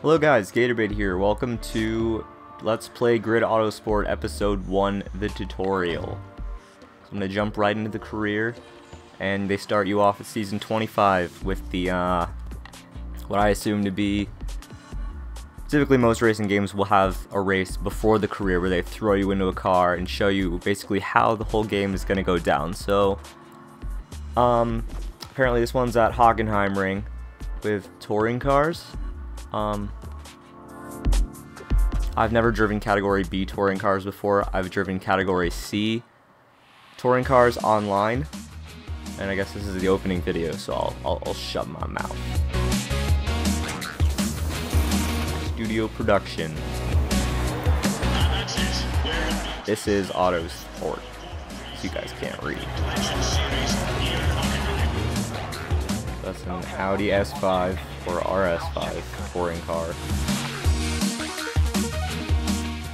Hello guys, Gatorbait here. Welcome to Let's Play Grid Autosport Episode 1, the tutorial. So I'm going to jump right into the career, and they start you off at Season 25 with the, what I assume to be, typically most racing games will have a race before the career where they throw you into a car and show you basically how the whole game is going to go down. So, apparently this one's at Hockenheimring with touring cars. I've never driven Category B touring cars before. I've driven Category C touring cars online, and I guess this is the opening video, so I'll shut my mouth. Studio production. This is Autosport, so you guys can't read. That's an Audi S5 or RS5 touring car.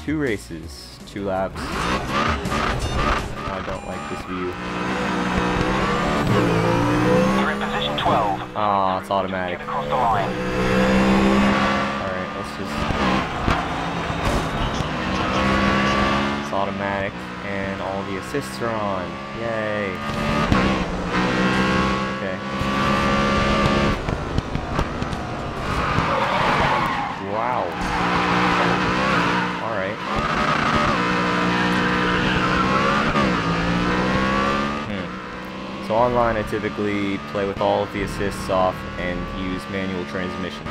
2 races, 2 laps. I don't like this view. You're in position 12. Ah, it's automatic. Across the line. Alright, let's just... It's automatic, and all the assists are on. Yay. Okay. Wow. Alright. So online I typically play with all of the assists off and use manual transmission,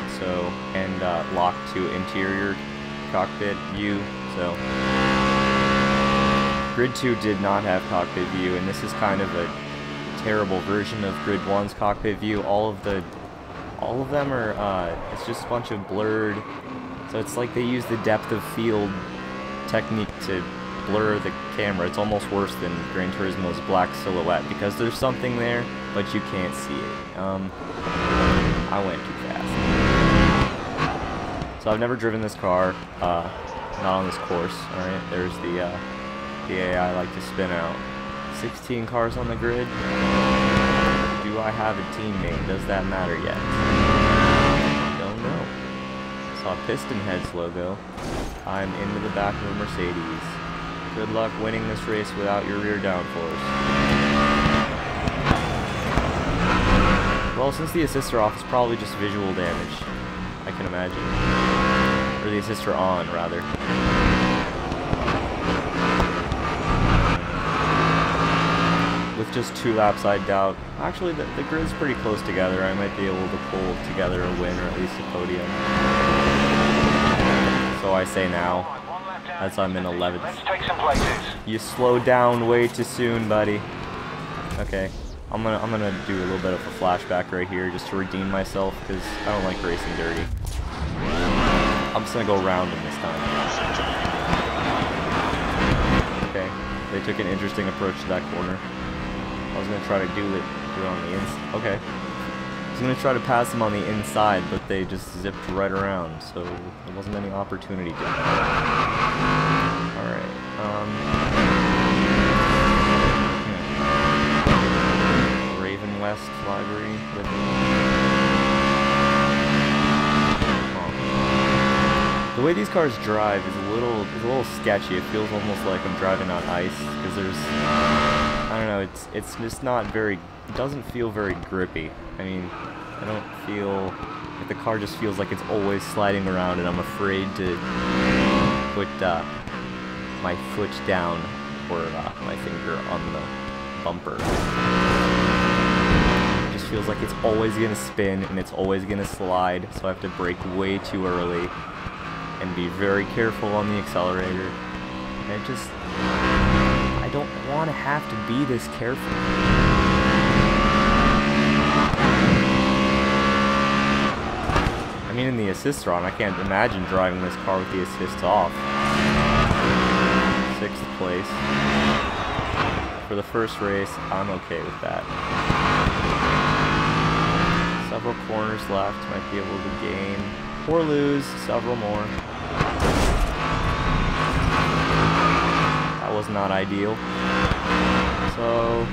and lock to interior cockpit view. So Grid 2 did not have cockpit view, and this is kind of a terrible version of Grid 1's cockpit view. All of them are it's just a bunch of blurred. So it's like they use the depth of field technique to blur the camera. It's almost worse than Gran Turismo's black silhouette because there's something there, but you can't see it. I went too fast. So I've never driven this car, not on this course. Alright, there's the AI I like to spin out. 16 cars on the grid. Do I have a teammate? Does that matter yet? Don't know. Saw Piston Heads logo. I'm into the back of a Mercedes. Good luck winning this race without your rear downforce. Well, since the assists are off, it's probably just visual damage, I can imagine. Or the assists are on, rather. With just 2 laps, I doubt. Actually, the grid's pretty close together. I might be able to pull together a win, or at least a podium. So I say now, as I'm in 11th. Let's take some places. You slowed down way too soon, buddy. Okay, I'm gonna do a little bit of a flashback right here just to redeem myself, because I don't like racing dirty. I'm just gonna go around him this time. Okay, they took an interesting approach to that corner. I was gonna try to do it on the inside. Okay. I was gonna try to pass them on the inside, but they just zipped right around, so there wasn't any opportunity to. Alright, Raven West Library. The way these cars drive is a little sketchy. It feels almost like I'm driving on ice, because there's, I don't know, it's just not very, it doesn't feel very grippy. I mean, I don't feel, like the car just feels like it's always sliding around, and I'm afraid to put my foot down or my finger on the bumper. It just feels like it's always gonna spin and it's always gonna slide, so I have to brake way too early and be very careful on the accelerator. And it just, I don't want to have to be this careful. I mean, in the assists are on, I can't imagine driving this car with the assists off. 6th place. For the first race, I'm okay with that. Several corners left, might be able to gain or lose several more. That was not ideal. So,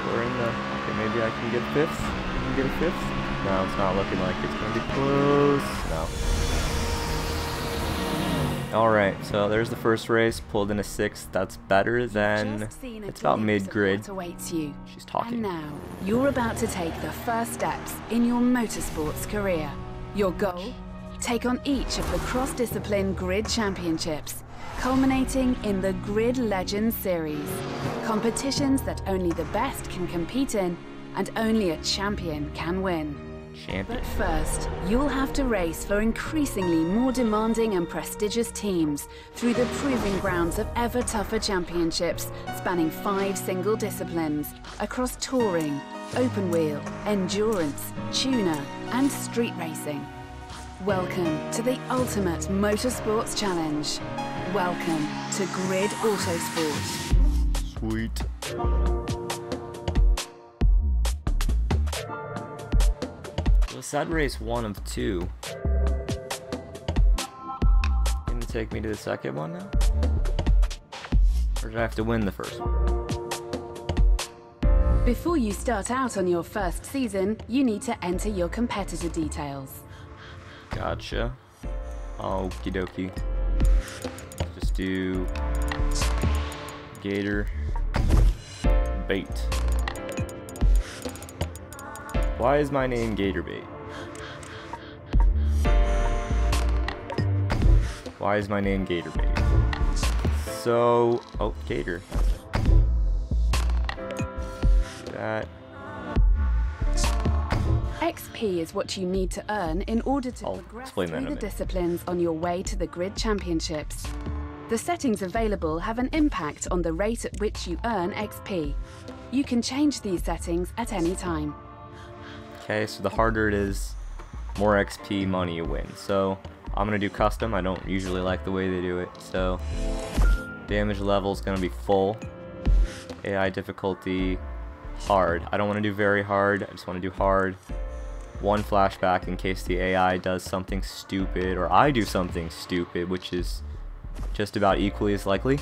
we're in the, okay, maybe I can get 5th? Get a 5th? No, it's not looking like it's going to be close. No. Alright, so there's the first race, pulled in a 6th. That's better than, it's about mid-grid. She's talking. And now, you're about to take the first steps in your motorsports career. Your goal? Take on each of the cross-discipline grid championships, culminating in the Grid Legends Series. Competitions that only the best can compete in, and only a champion can win. But first, you'll have to race for increasingly more demanding and prestigious teams through the proving grounds of ever tougher championships spanning 5 single disciplines across touring, open wheel, endurance, tuner, and street racing. Welcome to the ultimate motorsports challenge. Welcome to Grid Autosport. Sweet. Sad race 1 of 2. Gonna take me to the second one now? Or did I have to win the first one? Before you start out on your first season, you need to enter your competitor details. Gotcha. Okie dokie. Just do Gator Bait. Why is my name Gator Bait? Why is my name Gator Bait? So, oh, Gator. That. XP is what you need to earn in order to progress through the disciplines on your way to the Grid Championships. The settings available have an impact on the rate at which you earn XP. You can change these settings at any time. Okay, so the harder it is, more XP money you win. So I'm gonna do custom. I don't usually like the way they do it. So damage level is gonna be full. AI difficulty hard. I don't want to do very hard. I just want to do hard. 1 flashback in case the AI does something stupid or I do something stupid, which is just about equally as likely.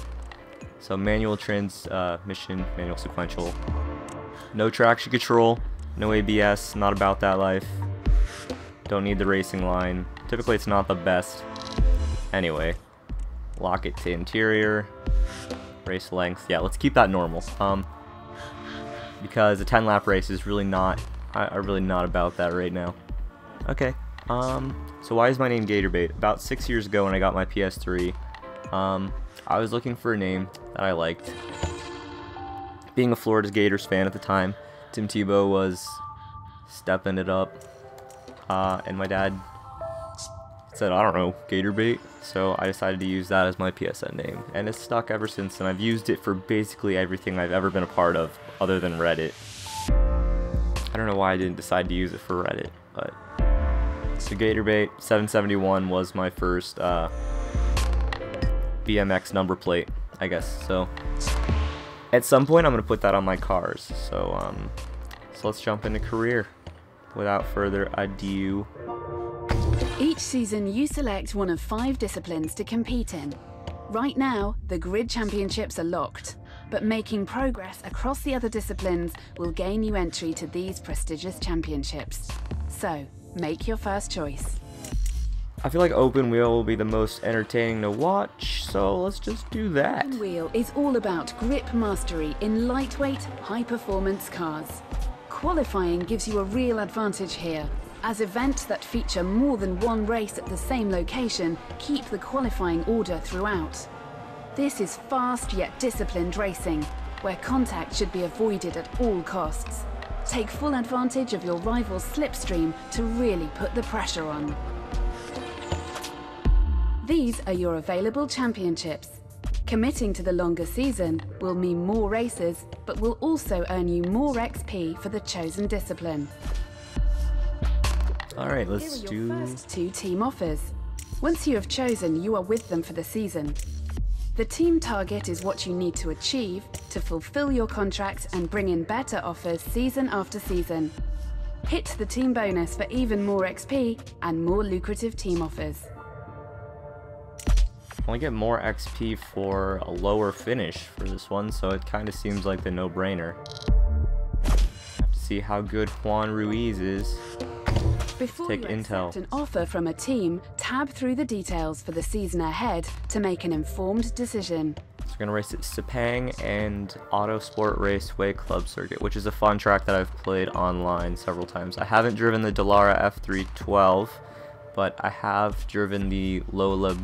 So manual transmission, manual sequential. No traction control. No ABS, not about that life. Don't need the racing line. Typically it's not the best. Anyway, lock it to interior. Race length, yeah, let's keep that normal. Because a 10-lap race is really not, I'm really not about that right now. Okay, so why is my name Gator Bait? About 6 years ago when I got my PS3, I was looking for a name that I liked. Being a Florida Gators fan at the time, Tim Tebow was stepping it up, and my dad said, I don't know, Gator Bait, so I decided to use that as my PSN name, and it's stuck ever since, and I've used it for basically everything I've ever been a part of, other than Reddit. I don't know why I didn't decide to use it for Reddit, but... So Gator Bait 771 was my first BMX number plate, I guess, so... At some point, I'm going to put that on my cars, so let's jump into career. Without further ado. Each season, you select one of 5 disciplines to compete in. Right now, the Grid Championships are locked, but making progress across the other disciplines will gain you entry to these prestigious championships. So, make your first choice. I feel like open wheel will be the most entertaining to watch, so let's just do that. Open wheel is all about grip mastery in lightweight, high-performance cars. Qualifying gives you a real advantage here, as events that feature more than one race at the same location keep the qualifying order throughout. This is fast yet disciplined racing, where contact should be avoided at all costs. Take full advantage of your rival's slipstream to really put the pressure on. These are your available championships. Committing to the longer season will mean more races, but will also earn you more XP for the chosen discipline. Alright, let's do... Here are your first 2 team offers. Once you have chosen, you are with them for the season. The team target is what you need to achieve to fulfill your contract and bring in better offers season after season. Hit the team bonus for even more XP and more lucrative team offers. I only get more XP for a lower finish for this one, so it kind of seems like the no-brainer. Have to see how good Juan Ruiz is. Before take you intel. accept an offer from a team, tab through the details for the season ahead to make an informed decision. So we're gonna race at Sepang and Autosport Raceway Club Circuit, which is a fun track that I've played online several times. I haven't driven the Dallara F312, but I have driven the Lola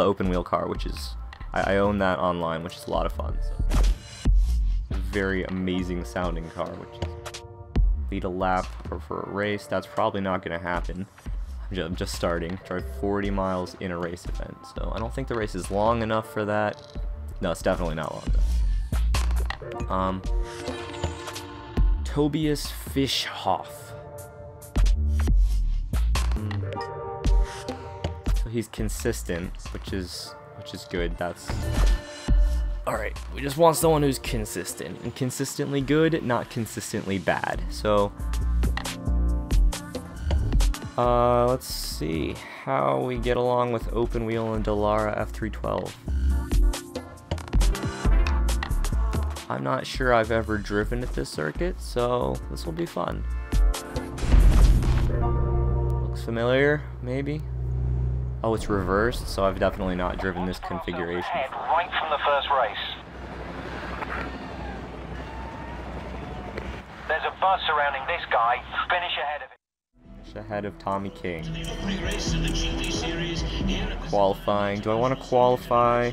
open wheel car, which is, I own that online, which is a lot of fun. So. Very amazing sounding car, which is lead a lap or for a race. That's probably not going to happen. I'm just starting. Drive 40 miles in a race event, so I don't think the race is long enough for that. No, it's definitely not long enough. Tobias Fischhoff. So he's consistent, which is good. That's alright. We just want someone who's consistent and consistently good, not consistently bad. So let's see how we get along with open wheel and Dallara F312. I'm not sure I've ever driven at this circuit, so this will be fun. Looks familiar, maybe? Oh, it's reversed, so I've definitely not driven this configuration. Ahead, right from the first race. There's a buzz surrounding this guy. Finish ahead of him. Ahead of Tommy King. Qualifying. Do I want to qualify?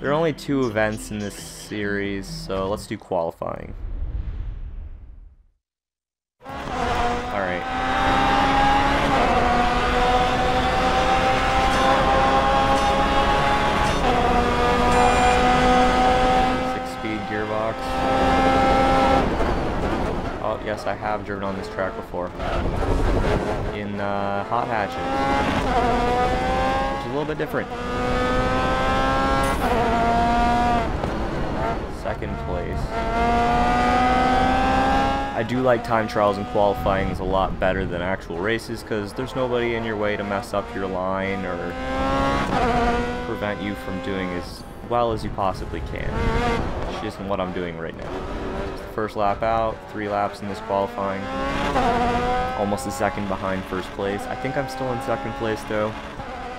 There are only 2 events in this series, so let's do qualifying. Alright. Gearbox. Oh yes, I have driven on this track before in hot hatches, which is a little bit different. Second place. I do like time trials and qualifying is a lot better than actual races because there's nobody in your way to mess up your line or prevent you from doing as well as you possibly can. Which isn't what I'm doing right now. It's the first lap out, 3 laps in this qualifying. Almost a second behind first place. I think I'm still in second place though.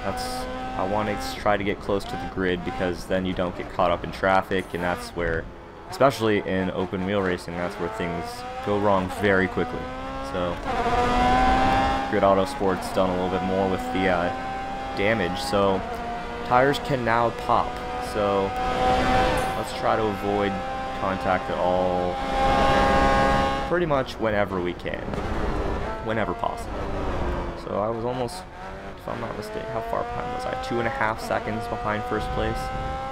I want to try to get close to the grid because then you don't get caught up in traffic, and that's where, especially in open wheel racing, that's where things go wrong very quickly. So Grid Autosport's done a little bit more with the damage, so tires can now pop. So let's try to avoid contact at all, pretty much whenever we can, whenever possible. So I was almost, if I'm not mistaken, how far behind was I? 2.5 seconds behind first place,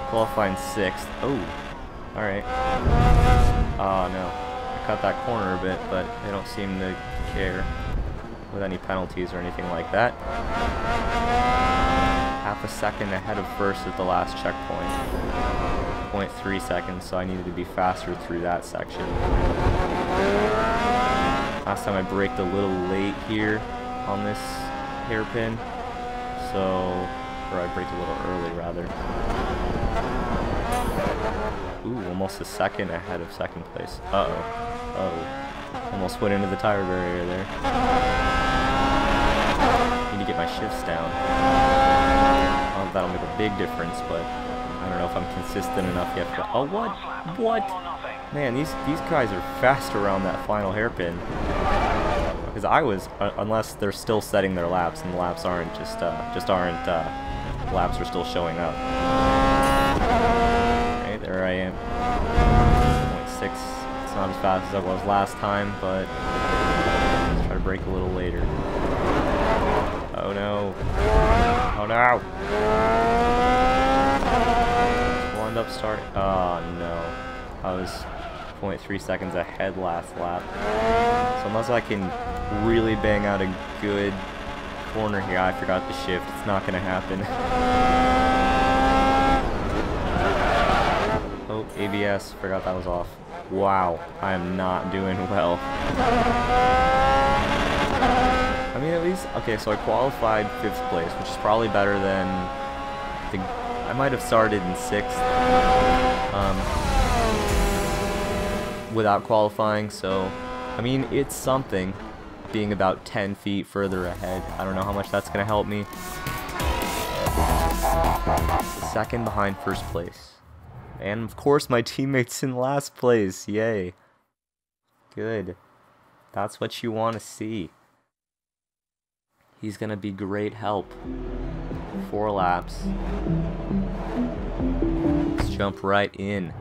qualifying 6th. Oh, alright. Oh no, I cut that corner a bit, but they don't seem to care with any penalties or anything like that. Half a second ahead of first at the last checkpoint. 0.3 seconds, so I needed to be faster through that section. Last time I braked a little late here on this hairpin, or I braked a little early rather. Ooh, almost a second ahead of second place. Uh-oh. Almost went into the tire barrier there. Need to get my shifts down. That'll make a big difference, but I don't know if I'm consistent enough yet. Oh, what? Man, these guys are fast around that final hairpin. Because I was, unless they're still setting their laps, and the laps aren't laps are still showing up. Okay, there I am. 0.6. It's not as fast as I was last time, but let's try to brake a little later. Oh no. Oh no. We'll end up starting. Oh no. I was 0.3 seconds ahead last lap. So unless I can really bang out a good corner here, I forgot to shift. It's not gonna happen. Oh, ABS. Forgot that was off. Wow. I am not doing well. I mean, at least, okay, so I qualified 5th place, which is probably better than, I might have started in 6th without qualifying, so I mean, it's something being about 10 feet further ahead. I don't know how much that's going to help me. Second behind first place. And of course my teammate's in last place. Yay. Good. That's what you want to see. He's going to be great help. 4 laps. Let's jump right in.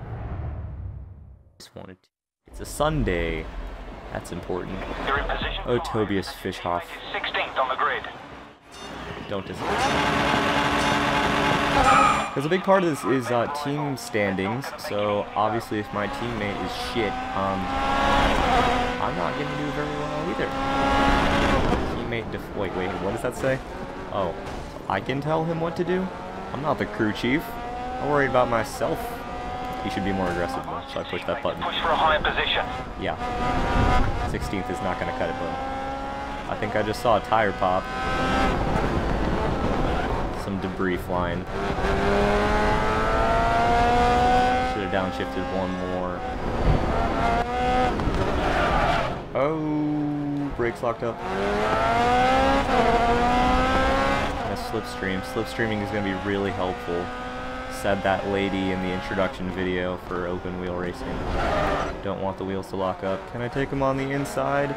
Just wanted to. It's a Sunday. That's important. You're in position. Oh, Tobias Fischhoff. 16th on the grid. Don't disappoint. Because a big part of this is team standings, so obviously if my teammate is shit, I'm not going to do very well either. Teammate wait, what does that say? Oh, so I can tell him what to do? I'm not the crew chief. I'm worried about myself. He should be more aggressive though, so I push that button. Push for a higher position. Yeah. 16th is not going to cut it, but I think I just saw a tire pop. Some debris flying. Should have downshifted one more. Oh, brakes locked up. And a slipstream. Slipstreaming is going to be really helpful. Said that lady in the introduction video for open wheel racing. Don't want the wheels to lock up. Can I take him on the inside?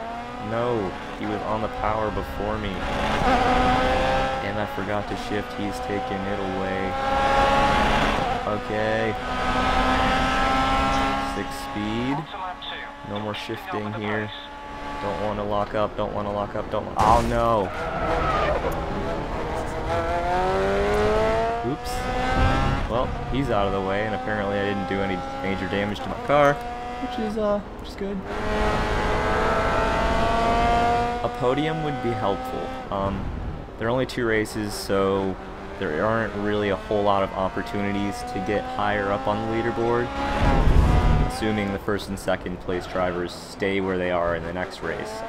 No, he was on the power before me. And I forgot to shift, he's taking it away. Okay. 6 speed. No more shifting here. Don't want to lock up, don't want to lock up, oh no! Oops. Well, he's out of the way, and apparently I didn't do any major damage to my car, which is good. A podium would be helpful. There are only 2 races, so there aren't really a whole lot of opportunities to get higher up on the leaderboard, assuming the first and second place drivers stay where they are in the next race.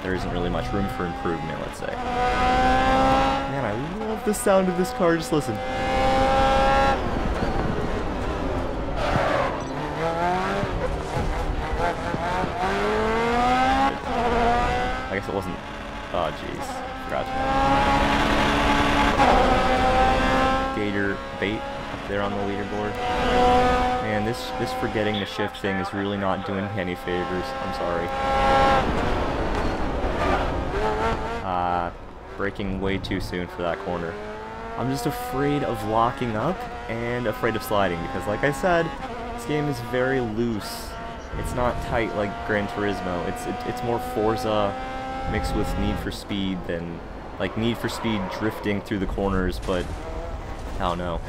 There isn't really much room for improvement, let's say. Man, I love the sound of this car, just listen. I guess it wasn't. Oh, jeez. Forgot. Gator bait up there on the leaderboard. Man, this forgetting to shift thing is really not doing me any favors. I'm sorry. Braking way too soon for that corner. I'm just afraid of locking up and afraid of sliding because, like I said, this game is very loose. It's not tight like Gran Turismo. It's more Forza mixed with Need for Speed than, like, Need for Speed drifting through the corners, but I don't know.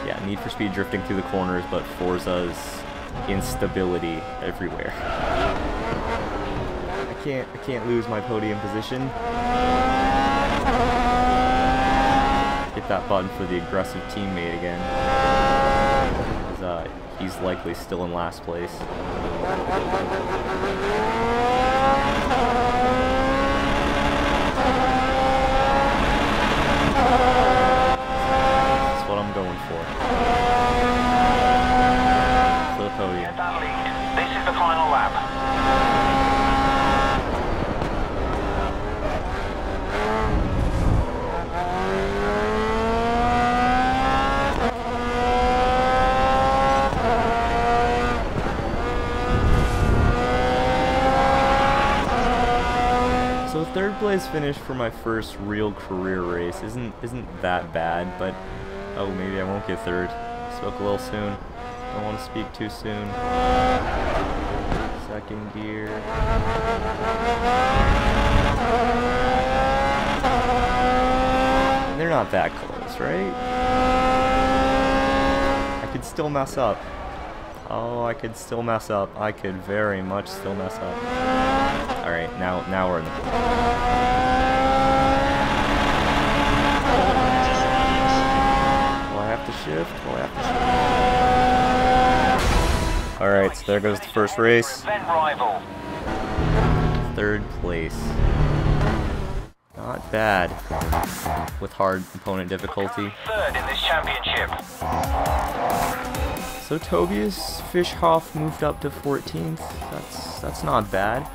Yeah, Need for Speed drifting through the corners, but Forza's instability everywhere. I can't lose my podium position. Hit that button for the aggressive teammate again. He's likely still in last place. That's what I'm going for. For the podium. Get that lead. This is the final lap. So 3rd place finish for my first real career race isn't that bad, but oh, maybe I won't get 3rd. Spoke a little soon. Don't want to speak too soon. 2nd gear. They're not that close, right? I could still mess up. Oh, I could still mess up. I could very much still mess up. Alright, now we're in the... Will I have to shift? Will I have to shift? Alright, so there goes the first race. 3rd place. Not bad. With hard opponent difficulty. 3rd in this championship. So Tobias Fischhoff moved up to 14th. That's not bad.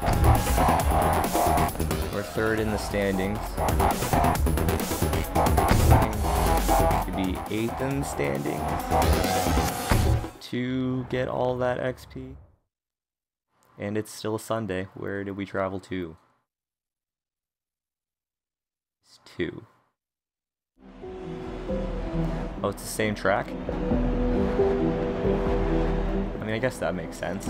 We're third in the standings. Could be 8th in the standings to get all that XP. And it's still a Sunday. Where did we travel to? It's 2. Oh, it's the same track? I mean, I guess that makes sense.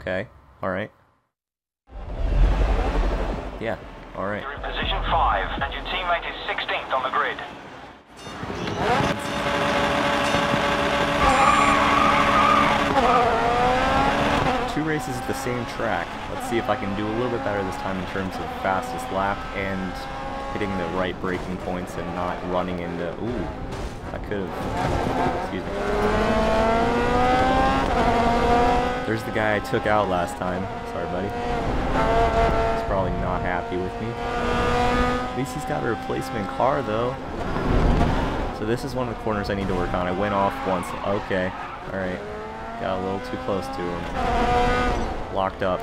Okay, alright. Yeah, alright. You're in position 5, and your teammate is 16th on the grid. Two races at the same track. Let's see if I can do a little bit better this time in terms of fastest lap and hitting the right braking points and not running into... Ooh, I could have... Excuse me. There's the guy I took out last time. Sorry, buddy. He's probably not happy with me. At least he's got a replacement car, though. So this is one of the corners I need to work on. I went off once. Okay. Alright. Got a little too close to him. Locked up.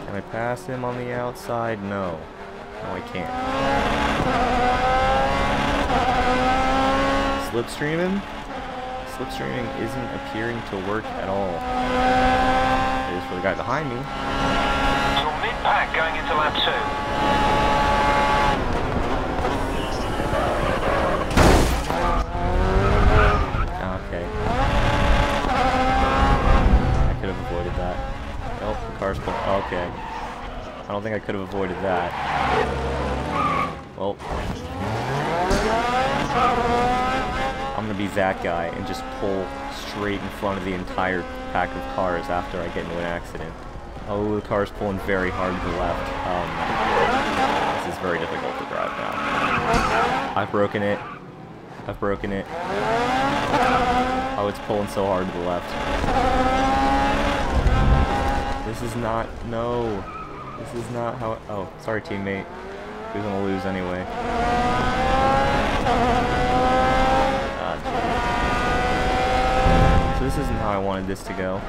Can I pass him on the outside? No. No, I can't. Slipstreaming? Slipstreaming isn't appearing to work at all. It is for the guy behind me. You're mid-pack going into lap 2. Okay. I could have avoided that. Nope, the car's pulled. Okay. I don't think I could have avoided that. Well. I'm gonna be that guy and just pull straight in front of the entire pack of cars after I get into an accident. Oh, the car's pulling very hard to the left. This is very difficult to drive now. I've broken it. I've broken it. Oh, it's pulling so hard to the left. This is not... No. This is not how... Oh, sorry, teammate. He was gonna lose anyway. So this isn't how I wanted this to go. I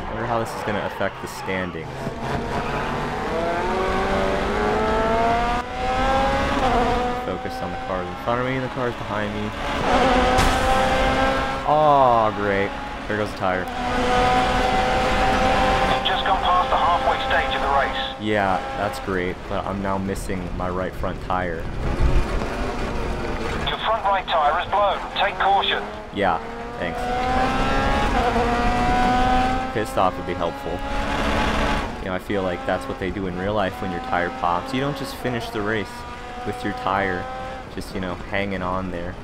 wonder how this is going to affect the standings. Focus on the cars in front of me and the cars behind me. Oh, great. There goes the tire. You've just gone past the halfway stage of the race. Yeah, that's great, but I'm now missing my right front tire. Your front right tyre is blown. Take caution. Yeah, thanks. Pit stop would be helpful. You know, I feel like that's what they do in real life when your tire pops. You don't just finish the race with your tire just, you know, hanging on there.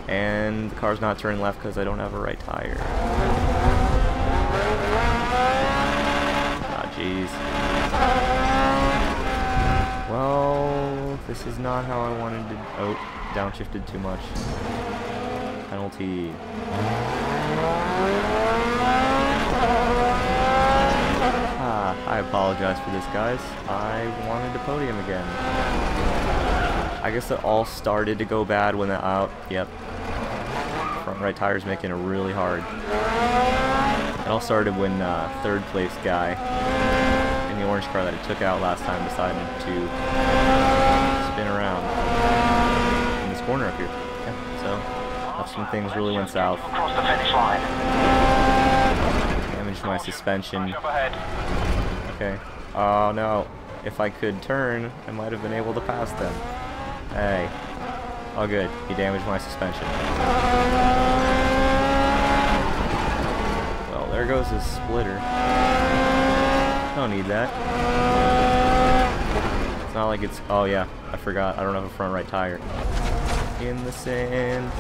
And the car's not turning left because I don't have a right tire. Ah, jeez. Well, this is not how I wanted to... Oh, downshifted too much. Penalty. I apologize for this, guys. I wanted to podium again. I guess it all started to go bad when the yep. Front right tire's making it really hard. It all started when third place guy in the orange car that I took out last time decided to spin around in this corner up here. Yeah, so that's when things really went south. Across the finish line. Damaged my suspension. Okay. Oh no. If I could turn, I might have been able to pass them. Hey. Oh good. He damaged my suspension. Well, there goes his splitter. Don't need that. It's not like it's... Oh yeah. I forgot. I don't have a front right tire. In the sand.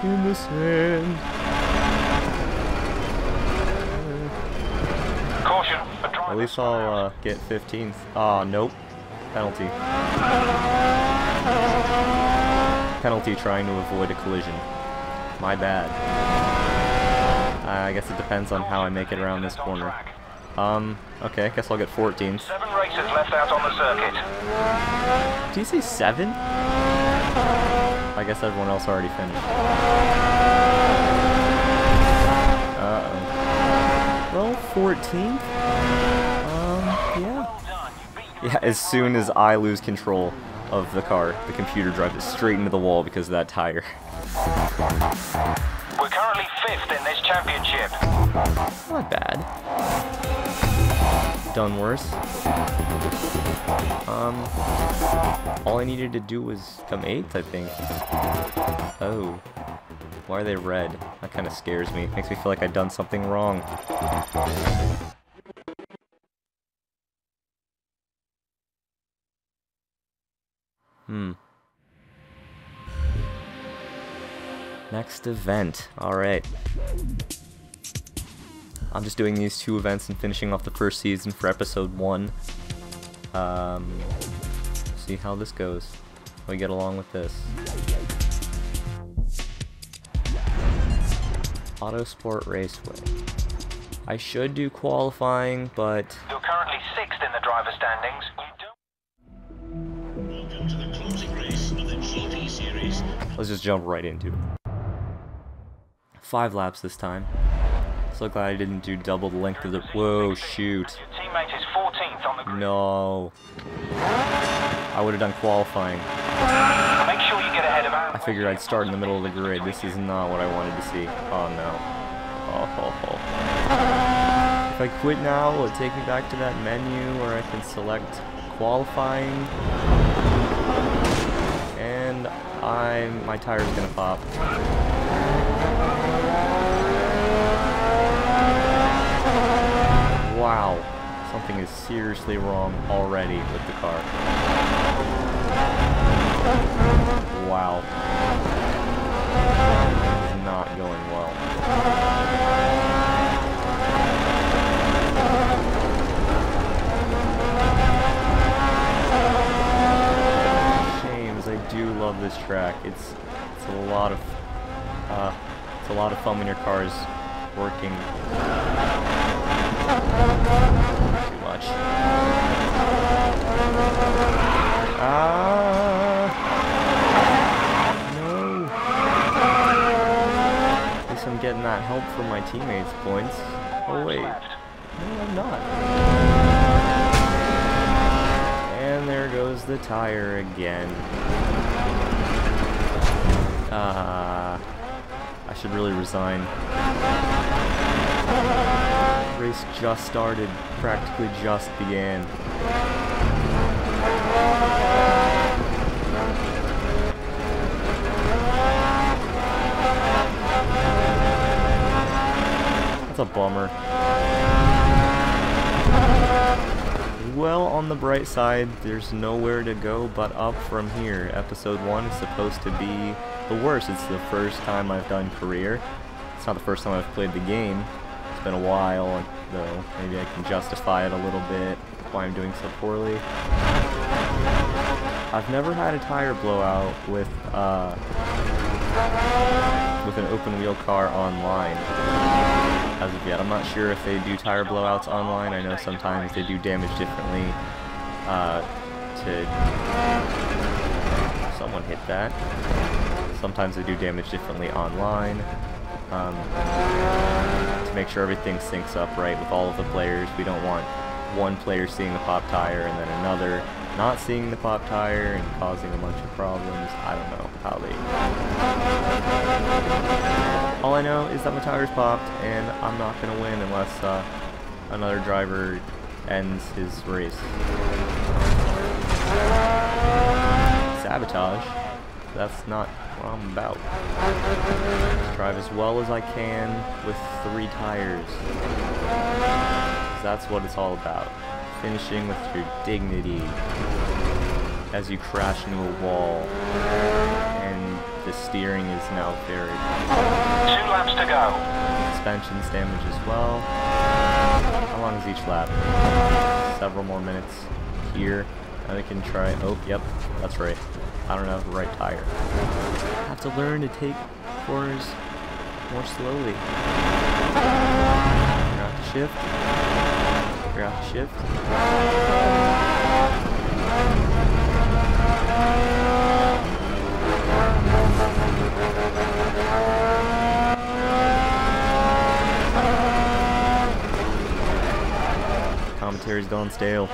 In the sand. Caution. At least I'll get 15th. Oh, nope. Penalty. penalty trying to avoid a collision. My bad. I guess it depends on how I make it around this corner. Okay, I guess I'll get 14th. 7 races left out on the circuit. Did you say 7? I guess everyone else already finished. Uh-oh. Well, 14th? Yeah. Yeah, as soon as I lose control of the car, the computer drives it straight into the wall because of that tire. We're currently 5th in this championship. Not bad. Done worse. All I needed to do was come 8th, I think. Oh. Why are they red? That kind of scares me. Makes me feel like I've done something wrong. Next event. Alright. I'm just doing these 2 events and finishing off the first season for episode 1. See how this goes. How we get along with this. Autosport Raceway. I should do qualifying, but... You're currently 6th in the driver standings. Welcome to the closing race of the GT series. Let's just jump right into it. 5 laps this time. So glad I didn't do double the length of the... Whoa, shoot. Your teammate is 14th on the grid. No. I would have done qualifying. Make sure you get ahead of Aaron. I figured I'd start in the middle of the grid. This is not what I wanted to see. Oh no. Oh. If I quit now, will it take me back to that menu where I can select qualifying? And my tire's gonna pop. Wow. Something is seriously wrong already with the car. Wow. This is not going well. Shame, as I do love this track. It's a lot of fun when your car is working. Too much. No. At least I'm getting that help from my teammates' points. Oh wait. No, I'm not. And there goes the tire again. I should really resign. Race just started, practically just began. That's a bummer. Well, on the bright side, there's nowhere to go but up from here. Episode 1 is supposed to be the worst. It's the first time I've done career. It's not the first time I've played the game. It's been a while, though. Maybe I can justify it a little bit, why I'm doing so poorly. I've never had a tire blowout with an open wheel car online as of yet. I'm not sure if they do tire blowouts online. I know sometimes they do damage differently. Someone hit that. Sometimes they do damage differently online. To make sure everything syncs up right with all of the players. We don't want one player seeing the pop tire and then another not seeing the pop tire and causing a bunch of problems. I don't know how they... All I know is that my tire's popped and I'm not going to win unless another driver ends his race. Sabotage? That's not what I'm about. Just drive as well as I can with 3 tires. 'Cause that's what it's all about. Finishing with your dignity as you crash into a wall. And the steering is now very... 2 laps to go. Suspension's damaged as well. How long is each lap? Several more minutes here. Now we can try... Oh, yep, that's right. I don't have the right tire. I have to learn to take corners more slowly. Figure out the shift. Figure out the shift. Commentary's gone stale.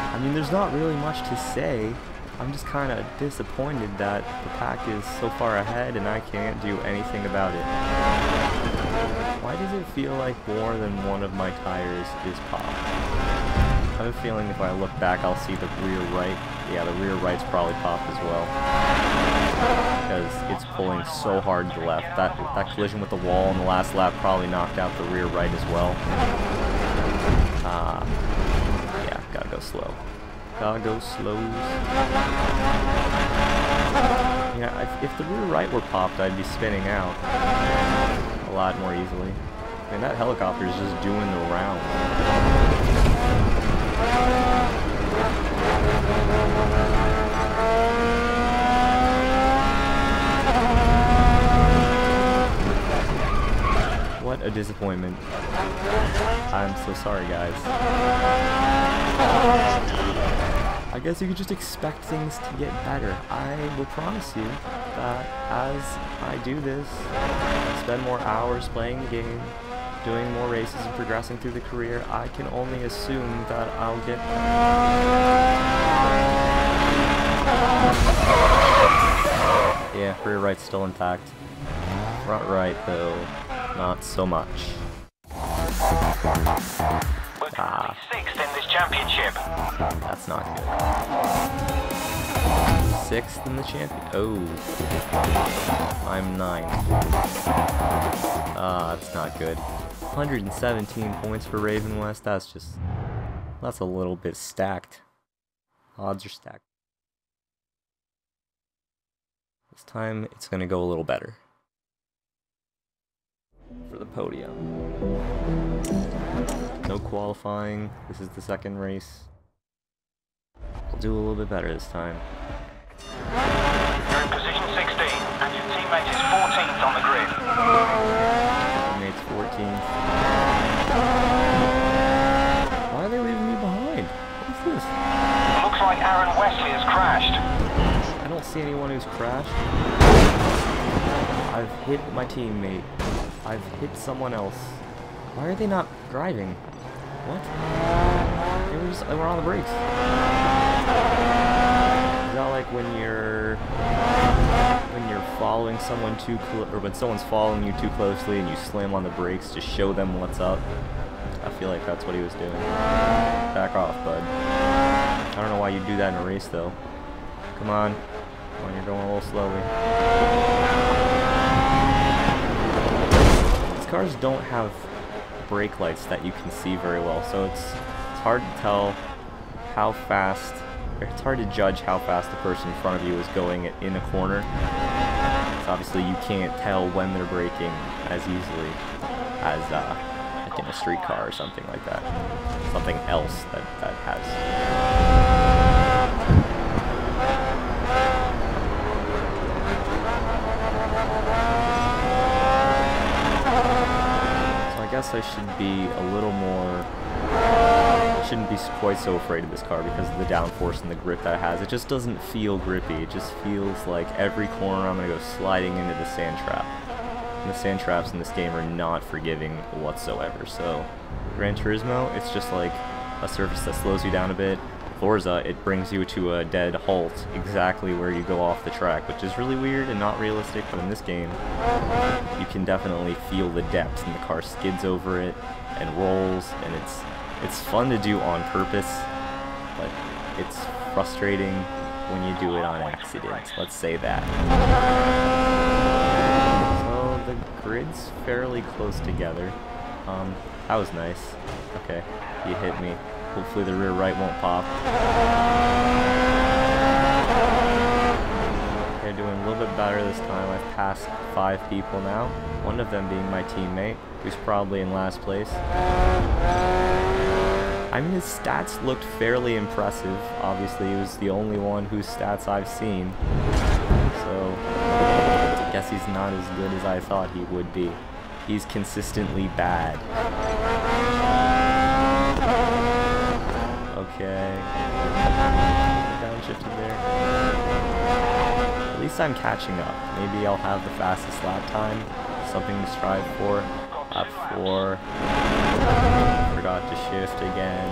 I mean, there's not really much to say. I'm just kind of disappointed that the pack is so far ahead and I can't do anything about it. Why does it feel like more than one of my tires is popped? I have a feeling if I look back I'll see the rear right. Yeah, the rear right's probably popped as well. Because it's pulling so hard to the left. That collision with the wall in the last lap probably knocked out the rear right as well. Yeah, gotta go slow. Gotta go slow. Yeah, if the rear right were popped, I'd be spinning out a lot more easily. I mean, that helicopter is just doing the rounds. What a disappointment. I'm so sorry, guys. I guess you could just expect things to get better. I will promise you that as I do this, spend more hours playing the game, doing more races and progressing through the career, I can only assume that I'll get... Yeah, rear right's still intact. Front right, though, not so much. Ah. 6th in this championship. That's not good. 6th in the champion. Oh. I'm 9th. Ah, that's not good. 117 points for Raven West. That's a little bit stacked. Odds are stacked. This time it's gonna go a little better. For the podium. No qualifying. This is the second race. We'll do a little bit better this time. You're in position 16, and your teammate is 14th on the grid. Teammate's 14th. Why are they leaving me behind? What's this? Looks like Aaron Wesley has crashed. I don't see anyone who's crashed. I've hit my teammate. I've hit someone else. Why are they not driving? What? They were on the brakes. Is that like when you're following someone too close, or when someone's following you too closely and you slam on the brakes to show them what's up? I feel like that's what he was doing. Back off, bud. I don't know why you do that in a race, though. Come on. Come on, you're going a little slowly. These cars don't have brake lights that you can see very well, so it's hard to tell how fast, or it's hard to judge how fast the person in front of you is going in a corner. So obviously you can't tell when they're braking as easily as like in a street car or something like that. Something else that has. I guess I should be a little more, shouldn't be quite so afraid of this car because of the downforce and the grip that it has. It just doesn't feel grippy. It just feels like every corner I'm going to go sliding into the sand trap. And the sand traps in this game are not forgiving whatsoever. So Gran Turismo, it's just like a surface that slows you down a bit. Forza, it brings you to a dead halt exactly where you go off the track, which is really weird and not realistic, but in this game, you can definitely feel the depth, and the car skids over it and rolls, and it's fun to do on purpose, but it's frustrating when you do it on accident, let's say that. So the grid's fairly close together. That was nice. Okay, you hit me. Hopefully the rear right won't pop. Okay, doing a little bit better this time. I've passed 5 people now. One of them being my teammate, who's probably in last place. I mean, his stats looked fairly impressive. Obviously, he was the only one whose stats I've seen. So, I guess he's not as good as I thought he would be. He's consistently bad. Okay. Downshifted there. At least I'm catching up. Maybe I'll have the fastest lap time. Something to strive for. Lap 4. Forgot to shift again.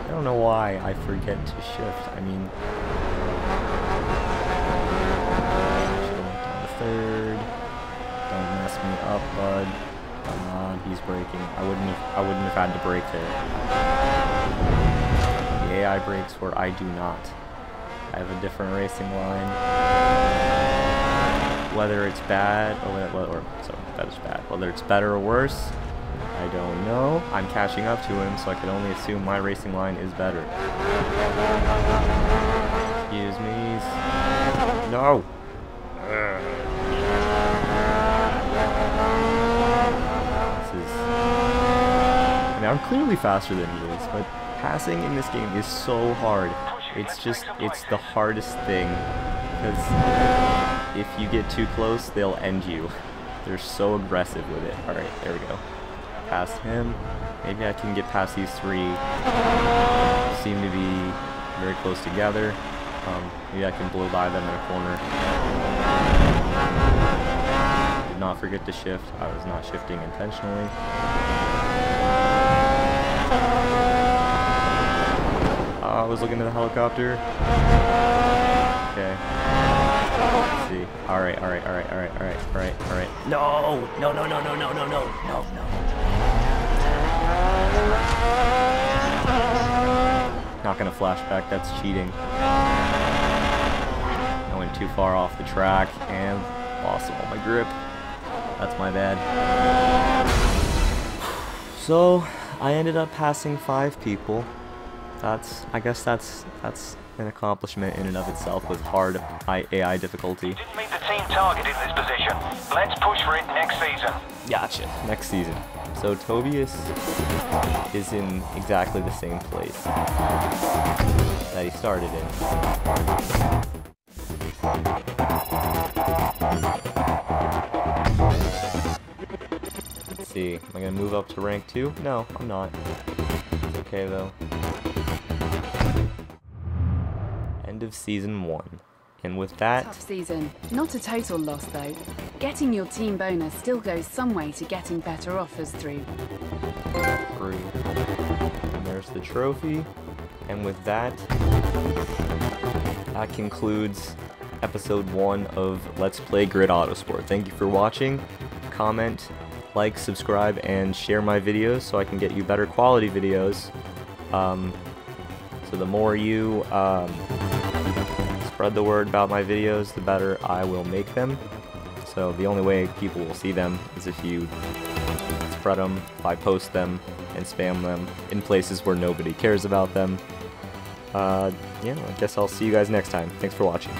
I don't know why I forget to shift. I mean, should have went down to 3rd. Don't mess me up, bud. Come on, he's braking. I wouldn't have had to brake there. The AI brakes where I do not. I have a different racing line. Whether it's bad, so that is bad. Whether it's better or worse, I don't know. I'm catching up to him, so I can only assume my racing line is better. Excuse me. No! I mean, I'm clearly faster than he is, but passing in this game is so hard. It's the hardest thing, because if you get too close, they'll end you. They're so aggressive with it. Alright, there we go. Past him. Maybe I can get past these 3. Seem to be very close together. Maybe I can blow by them in a corner. Did not forget to shift. I was not shifting intentionally. I was looking at the helicopter. Okay. Let's see. Alright. No! No. Not gonna flashback, that's cheating. I went too far off the track and lost all my grip. That's my bad. So, I ended up passing 5 people. I guess that's an accomplishment in and of itself with hard AI difficulty. Didn't meet the team target in this position. Let's push for it next season. Gotcha. Next season. So Tobias is in exactly the same place that he started in. Let's see. Am I gonna move up to rank 2? No, I'm not. It's okay though. End of season 1. And with that... Tough season. Not a total loss though. Getting your team bonus still goes some way to getting better offers through. And there's the trophy. And with that, that concludes episode 1 of Let's Play Grid Autosport. Thank you for watching. Comment, like, subscribe, and share my videos so I can get you better quality videos. So the more you spread the word about my videos, the better I will make them. So the only way people will see them is if you spread them, if I post them, and spam them in places where nobody cares about them. Yeah, I guess I'll see you guys next time. Thanks for watching.